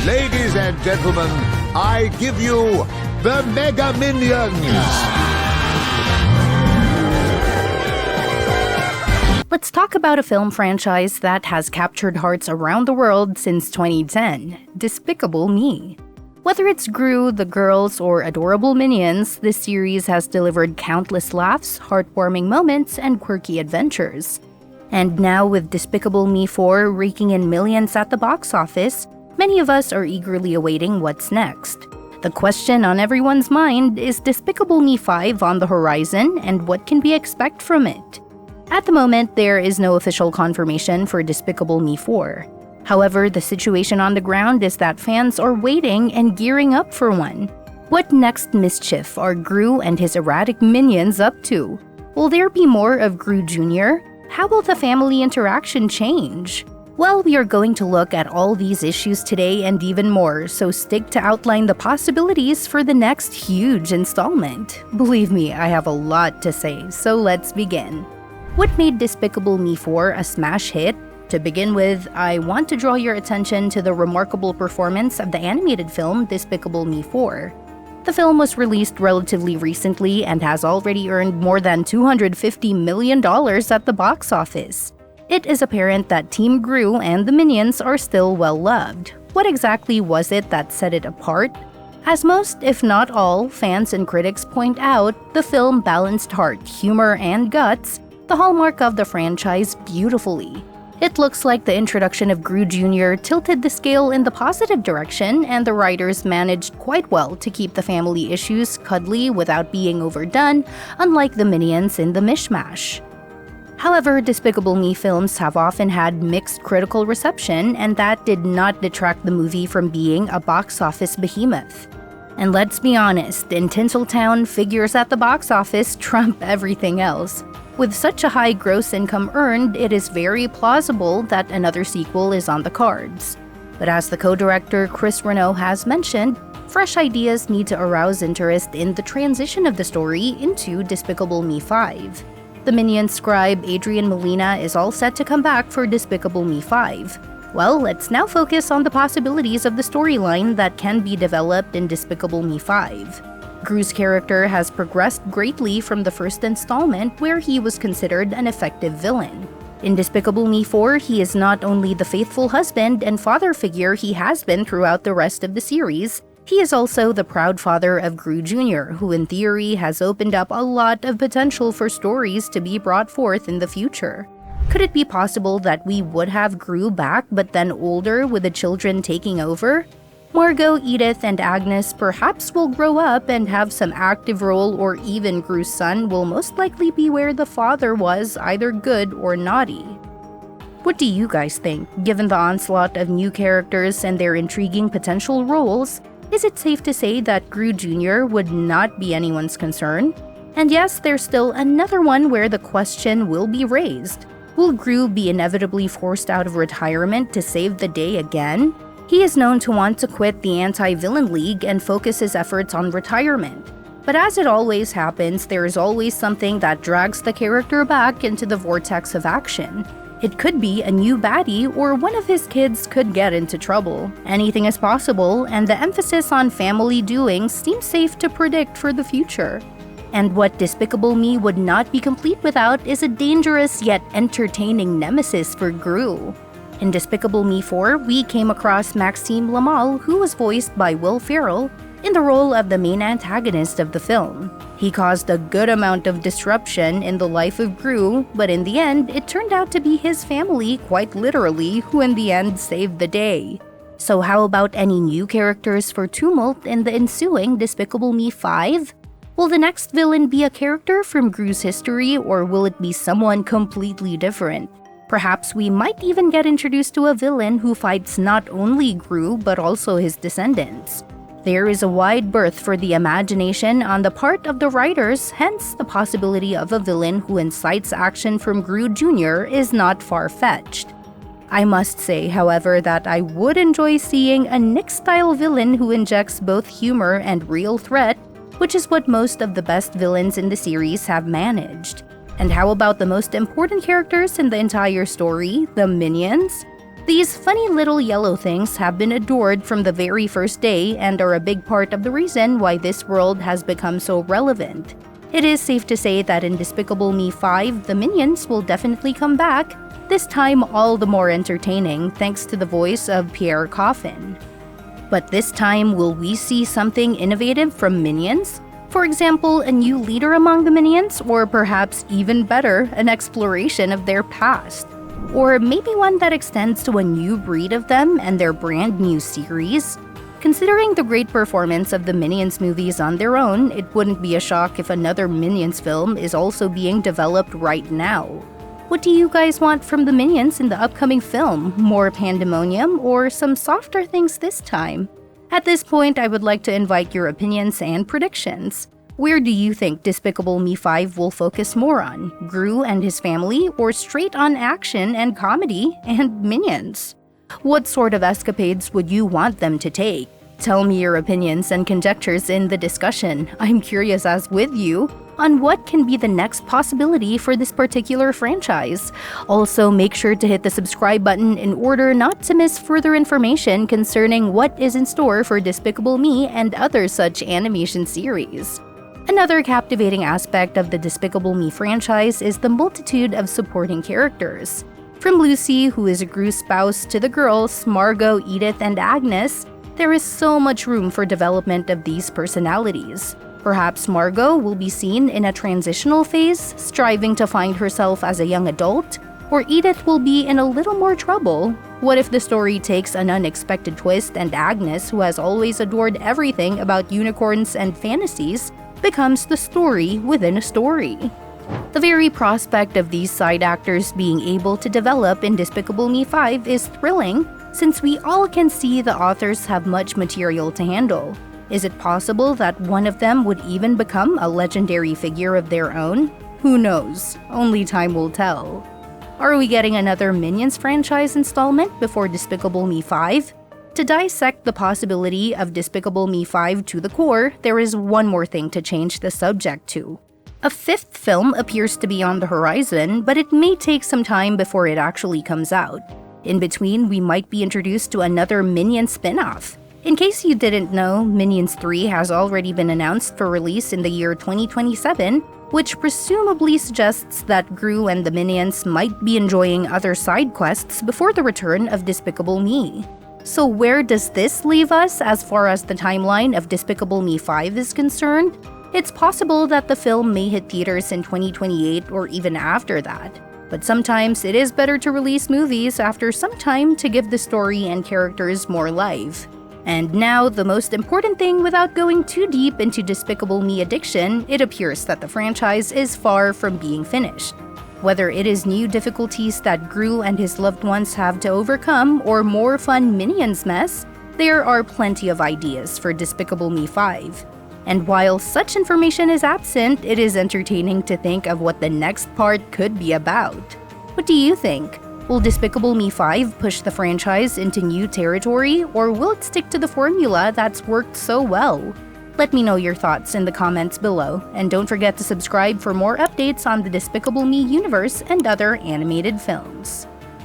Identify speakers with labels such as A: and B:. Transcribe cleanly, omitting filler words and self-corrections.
A: Ladies and gentlemen, I give you the Mega Minions!
B: Let's talk about a film franchise that has captured hearts around the world since 2010, Despicable Me. Whether it's Gru, the girls, or adorable minions, this series has delivered countless laughs, heartwarming moments, and quirky adventures. And now with Despicable Me 4 raking in millions at the box office, many of us are eagerly awaiting what's next. The question on everyone's mind is Despicable Me 5 on the horizon, and what can we expect from it? At the moment, there is no official confirmation for Despicable Me 4. However, the situation on the ground is that fans are waiting and gearing up for one. What next mischief are Gru and his erratic minions up to? Will there be more of Gru Jr.? How will the family interaction change? Well, we are going to look at all these issues today and even more, so stick to outline the possibilities for the next huge installment. Believe me, I have a lot to say, so let's begin. What made Despicable Me 4 a smash hit? To begin with, I want to draw your attention to the remarkable performance of the animated film Despicable Me 4. The film was released relatively recently and has already earned more than $250 million at the box office. It is apparent that Team Gru and the Minions are still well loved. What exactly was it that set it apart? As most, if not all, fans and critics point out, the film balanced heart, humor, and guts, the hallmark of the franchise, beautifully. It looks like the introduction of Gru Jr. tilted the scale in the positive direction, and the writers managed quite well to keep the family issues cuddly without being overdone, unlike the Minions in the mishmash. However, Despicable Me films have often had mixed critical reception, and that did not detract the movie from being a box office behemoth. And let's be honest, in Tinseltown, figures at the box office trump everything else. With such a high gross income earned, it is very plausible that another sequel is on the cards. But as the co-director Chris Renaud has mentioned, fresh ideas need to arouse interest in the transition of the story into Despicable Me 5. The Minions scribe Adrian Molina is all set to come back for Despicable Me 5. Well, let's now focus on the possibilities of the storyline that can be developed in Despicable Me 5. Gru's character has progressed greatly from the first installment, where he was considered an effective villain. In Despicable Me 4, he is not only the faithful husband and father figure he has been throughout the rest of the series, he is also the proud father of Gru Jr., who in theory has opened up a lot of potential for stories to be brought forth in the future. Could it be possible that we would have Gru back but then older, with the children taking over? Margo, Edith, and Agnes perhaps will grow up and have some active role, or even Gru's son will most likely be where the father was, either good or naughty. What do you guys think? Given the onslaught of new characters and their intriguing potential roles, is it safe to say that Gru Jr. would not be anyone's concern? And yes, there's still another one where the question will be raised. Will Gru be inevitably forced out of retirement to save the day again? He is known to want to quit the Anti-Villain League and focus his efforts on retirement. But as it always happens, there is always something that drags the character back into the vortex of action. It could be a new baddie, or one of his kids could get into trouble. Anything is possible, and the emphasis on family doings seems safe to predict for the future. And what Despicable Me would not be complete without is a dangerous yet entertaining nemesis for Gru. In Despicable Me 4, we came across Maxime Lamal, who was voiced by Will Ferrell, in the role of the main antagonist of the film. He caused a good amount of disruption in the life of Gru, but in the end, it turned out to be his family, quite literally, who in the end saved the day. So how about any new characters for tumult in the ensuing Despicable Me 5? Will the next villain be a character from Gru's history, or will it be someone completely different? Perhaps we might even get introduced to a villain who fights not only Gru, but also his descendants. There is a wide berth for the imagination on the part of the writers, hence the possibility of a villain who incites action from Gru Jr. is not far-fetched. I must say, however, that I would enjoy seeing a Nick-style villain who injects both humor and real threat, which is what most of the best villains in the series have managed. And how about the most important characters in the entire story, the Minions? These funny little yellow things have been adored from the very first day and are a big part of the reason why this world has become so relevant. It is safe to say that in Despicable Me 5, the minions will definitely come back, this time all the more entertaining thanks to the voice of Pierre Coffin. But this time, will we see something innovative from Minions? For example, a new leader among the Minions, or perhaps even better, an exploration of their past? Or maybe one that extends to a new breed of them and their brand new series? Considering the great performance of the Minions movies on their own, it wouldn't be a shock if another Minions film is also being developed right now. What do you guys want from the Minions in the upcoming film? More pandemonium or some softer things this time? At this point, I would like to invite your opinions and predictions. Where do you think Despicable Me 5 will focus more on? Gru and his family, or straight on action and comedy and Minions? What sort of escapades would you want them to take? Tell me your opinions and conjectures in the discussion. I'm curious as with you on what can be the next possibility for this particular franchise. Also, make sure to hit the subscribe button in order not to miss further information concerning what is in store for Despicable Me and other such animation series. Another captivating aspect of the Despicable Me franchise is the multitude of supporting characters. From Lucy, who is Gru's spouse, to the girls, Margo, Edith, and Agnes, there is so much room for development of these personalities. Perhaps Margo will be seen in a transitional phase, striving to find herself as a young adult, or Edith will be in a little more trouble. What if the story takes an unexpected twist and Agnes, who has always adored everything about unicorns and fantasies, becomes the story within a story? The very prospect of these side actors being able to develop in Despicable Me 5 is thrilling, since we all can see the authors have much material to handle. Is it possible that one of them would even become a legendary figure of their own? Who knows? Only time will tell. Are we getting another Minions franchise installment before Despicable Me 5? To dissect the possibility of Despicable Me 5 to the core, there is one more thing to change the subject to. A fifth film appears to be on the horizon, but it may take some time before it actually comes out. In between, we might be introduced to another Minion spin-off. In case you didn't know, Minions 3 has already been announced for release in the year 2027, which presumably suggests that Gru and the Minions might be enjoying other side quests before the return of Despicable Me. So where does this leave us as far as the timeline of Despicable Me 5 is concerned? It's possible that the film may hit theaters in 2028 or even after that. But sometimes it is better to release movies after some time to give the story and characters more life. And now, the most important thing without going too deep into Despicable Me addiction, it appears that the franchise is far from being finished. Whether it is new difficulties that Gru and his loved ones have to overcome or more fun Minions mess, there are plenty of ideas for Despicable Me 5. And while such information is absent, it is entertaining to think of what the next part could be about. What do you think? Will Despicable Me 5 push the franchise into new territory, or will it stick to the formula that's worked so well? Let me know your thoughts in the comments below, and don't forget to subscribe for more updates on the Despicable Me universe and other animated films.